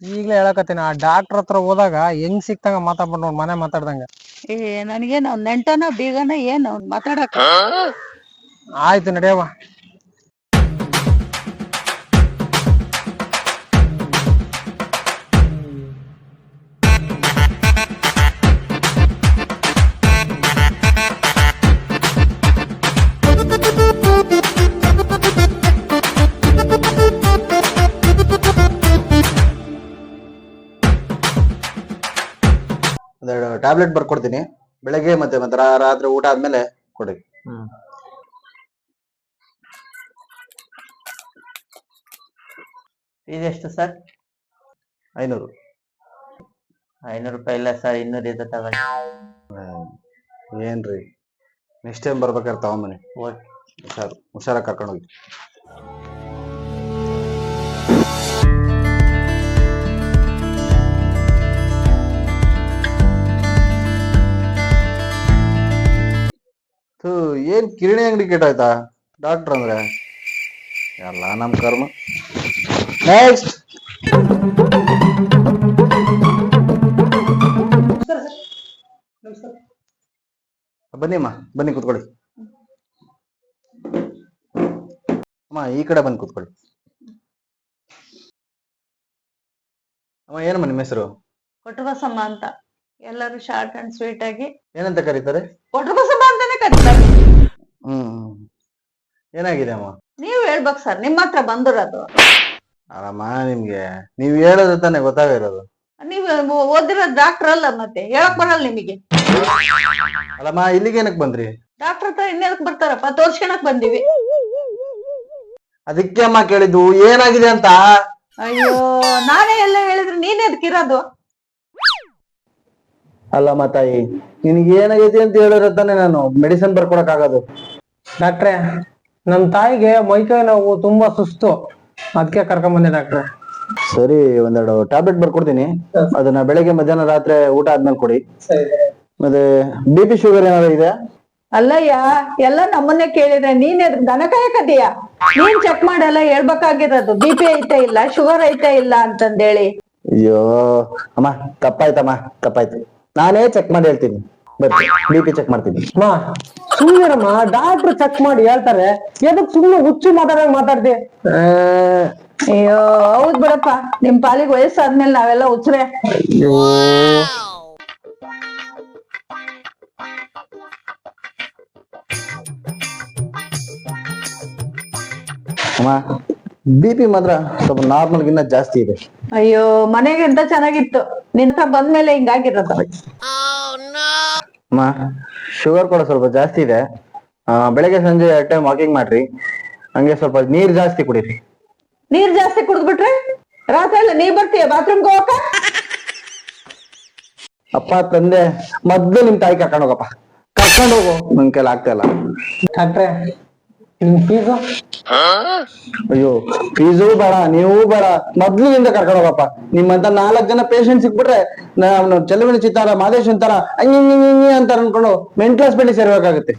ಈಗ್ಲೇ ಹೇಳಕತ್ತೀನಿ ಆ ಡಾಕ್ಟರ್ ಹತ್ರ ಹೋದಾಗ ಹೆಂಗ್ ಸಿಕ್ತಂಗ ಮಾತಾಡ್ಬಿಡ್ ನೋಡ್ ಮನೆ ಮಾತಾಡ್ದಂಗ. ನನಗೇನು ಅವ್ನ್ ನೆಂಟನ ಬೀಗನ ಏನ್ ಅವ್ನ್ ಮಾತಾಡಕ? ಆಯ್ತು ನಡೆಯವ. ಒಂದೆರಡು ಟ್ಯಾಬ್ಲೆಟ್ ಬರ್ಕೊಡ್ತೀನಿ, ಬೆಳಗ್ಗೆ ಮತ್ತೆ ಮತ್ತೆ ರಾತ್ರಿ ಊಟ ಆದ್ಮೇಲೆ ಕೊಡಿ. ಇದೆಷ್ಟು ಸರ್? 500. 500 ರೂಪಾಯಿ ಇಲ್ಲ ಸರ್, 200 ಇದೆ ತಗೊಳ್ಳಿ. ಏನ್ರಿ ನೆಕ್ಸ್ಟ್ ಟೈಮ್ ಬರ್ಬೇಕಾದ್ರೆ ತಗೊಂಬನ್ನಿ. ಹುಷಾರಾಗಿ ಕರ್ಕೊಂಡು ಹೋಗಿ. ಏನ್ ಕಿರಣಿ ಅಂಗಡಿ ಕೆಟ್ಟಾಯ್ತಾ ಡಾಕ್ಟರ್ ಅಂದ್ರೆ? ಎಲ್ಲ ನಮ್ ಕರ್ಮ. ನೆಕ್ಸ್ಟ್ ಬನ್ನಿಮ್ಮ, ಬನ್ನಿ ಕೂತ್ಕೊಳ್ಳಿ. ಅಮ್ಮ ಈ ಕಡೆ ಬಂದು ಕೂತ್ಕೊಳ್ಳಿ. ಅಮ್ಮ ಏನಮ್ಮ ನಿಮ್ಮ ಹೆಸರು? ಕೊಟ್ರಬಸಮ್ಮ ಅಂತ, ಎಲ್ಲರೂ ಶಾರ್ಟ್ ಅಂಡ್ ಸ್ವೀಟ್ ಆಗಿ ಏನಂತ ಕರೀತಾರೆ? ಕೊಟ್ರಬಸಮ್ಮ ಅಂತಾನೆ ಕರೀತಾರೆ. ಏನಾಗಿದೆ ಅಮ್ಮ? ನೀವ್ ಹೇಳ್ಬೇಕು ಸರ್, ನಿಮ್ಮ ಹತ್ರ ಬಂದಿರೋದು. ಅಲ್ಲಮ್ಮ ನಿಮ್ಗೆ ನೀವ್ ಹೇಳೋದು ತಾನೇ ಗೊತ್ತಾಗಿರೋದು. ನೀವು ಓದಿರೋ ಡಾಕ್ಟರ್ ಅಲ್ಲ, ಮತ್ತೆ ಹೇಳಕ್ ಬರಲ್ಲ ನಿಮಗೆ. ಅಲ್ಲಮ್ಮ ಇಲ್ಲಿಗೆ ಏನಕ್ ಬಂದ್ರಿ? ಡಾಕ್ಟರ್ ಹತ್ರ ಇನ್ನೇದಕ್ ಬರ್ತಾರಪ್ಪ, ತೋರ್ಸ್ಕೊಳಕ್ ಬಂದಿವಿ. ಅದಕ್ಕೆ ಅಮ್ಮ ಕೇಳಿದ್ದು ಏನಾಗಿದೆ ಅಂತ. ಅಯ್ಯೋ, ನಾನೇ ಎಲ್ಲ ಹೇಳಿದ್ರೆ ನೀನೇ ಅದಕ್ಕಿರೋದು. ಅಲ್ಲಮ್ಮ ತಾಯಿ, ನಿನಗೆ ಏನಾಗೈತಿ ಅಂತ ಹೇಳಿದ್ರೆ ತಾನೇ ನಾನು ಮೆಡಿಸಿನ್ ಬರ್ಕೊಡಕ್ ಆಗೋದು. ಡಾಕ್ಟ್ರೆ, ನಮ್ ತಾಯಿಗೆ ಮೈಕೈ ನೋವು, ತುಂಬಾ ಸುಸ್ತು, ಅದಕ್ಕೆ ಕರ್ಕೊಂಡ್ ಬಂದೆ ಡಾಕ್ಟ್ರೆ. ಸರಿ, ಒಂದೆರಡು ಟ್ಯಾಬ್ಲೆಟ್ ಬರ್ಕೊಡ್ತೀನಿ, ಅದನ್ನ ಬೆಳಗ್ಗೆ ಮಧ್ಯಾಹ್ನ ರಾತ್ರಿ ಊಟ ಆದ್ಮೇಲೆ ಕೊಡಿ. ಮತ್ತೆ BP ಶುಗರ್ ಏನಾದ್ರು ಇದೆ? ಅಲ್ಲಯ್ಯ, ಎಲ್ಲ ನಮ್ಮನ್ನೇ ಕೇಳಿದ್ರೆ ನೀನ್ ದನ ಕಾಯಕದೀಯ. ನೀನ್ ಚೆಕ್ ಮಾಡಲ್ಲ ಹೇಳ್ಬೇಕಾಗಿರೋದು, BP ಐತೆ ಇಲ್ಲ, ಶುಗರ್ ಐತೆ ಇಲ್ಲ ಅಂತಂದೇಳಿ. ಅಯ್ಯೋ ಅಮ್ಮ, ತಪ್ಪಾಯ್ತಮ್ಮ, ತಪ್ಪಾಯ್ತು. ನಾನೇ ಚೆಕ್ ಮಾಡಿ ಹೇಳ್ತೀನಿ, ಬರ್ತೀನಿ BP ಚೆಕ್ ಮಾಡ್ತೀನಿ. ಅಮ್ಮ ಸುಮ್ಮನಿರಮ್ಮ, ಡಾಕ್ಟ್ರು ಚೆಕ್ ಮಾಡಿ ಹೇಳ್ತಾರೆ, ಎದಕ್ ಸುಮ್ಮನೆ ಹುಚ್ಚು ಮಾತಾಡಂಗ್ ಮಾತಾಡ್ತಿ? ಅಯ್ಯೋ ಹೌದ್ ಬಿಡಪ್ಪ, ನಿಮ್ ಪಾಲಿಗೆ ವಯಸ್ಸಾದ್ಮೇಲೆ ನಾವೆಲ್ಲ ಹುಚ್ರೆ. ಅಮ್ಮ BP ಮಾತ್ರ ಸ್ವಲ್ಪ ನಾರ್ಮಲ್ ಗಿನ್ನ ಜಾಸ್ತಿ ಇದೆ. ಅಯ್ಯೋ ಮನೆಗೆ ಎಂತ ಚೆನ್ನಾಗಿತ್ತು, ನಿಂತ ಬಂದ್ಮೇಲೆ ಹಿಂಗಾಗಿರೋದು. ಅಮ್ಮ ಶುಗರ್ ಕೂಡ ಸ್ವಲ್ಪ ಜಾಸ್ತಿ ಇದೆ. ಬೆಳಗ್ಗೆ ಸಂಜೆ 2 ಟೈಮ್ ವಾಕಿಂಗ್ ಮಾಡ್ರಿ, ಹಂಗೆ ಸ್ವಲ್ಪ ನೀರ್ ಜಾಸ್ತಿ ಕುಡೀರಿ. ನೀರ್ ಜಾಸ್ತಿ ಕುಡಿದ್ಬಿಟ್ರೆ ರಾತ್ರಿ ಎಲ್ಲ ನೀರ್ ಬರ್ತೀಯ ಬಾತ್ರೂಮ್ಗೆ ಹೋಗಕ್ಕ? ಅಪ್ಪ ತಂದೆ ಮೊದ್ಲು ನಿಮ್ ತಾಯಿ ಕರ್ಕೊಂಡು ಹೋಗಪ್ಪ, ಕರ್ಕೊಂಡು ಹೋಗು, ನನ್ ಕೈಲಿ ಆಗ್ತಾ ಇಲ್ಲ. ಡಾಕ್ಟ್ರೆ, ನಿಮ್ ಫೀಸು? ಅಯ್ಯೋ ಫೀಸು ಬೇಡ, ನೀವು ಬೇಡ, ಮೊದ್ಲಿನಿಂದ ಕರ್ಕೊಂಡು ಹೋಗಪ್ಪ. ನಿಮ್ಮಂತ 4 ಜನ ಪೇಷಂಟ್ ಸಿಕ್ಬಿಟ್ರೆ ನಾವು ಚಲವಿನ ಚಿತ್ತಾರ ಮಾದೇಶನ್ ತರ ಹಂಗಿ ಅಂತ ಅನ್ಕೊಂಡು ಮೆಂಟಲ್ ಹಾಸ್ಪಿಟಲ್ ಸೇರ್ಬೇಕಾಗುತ್ತೆ.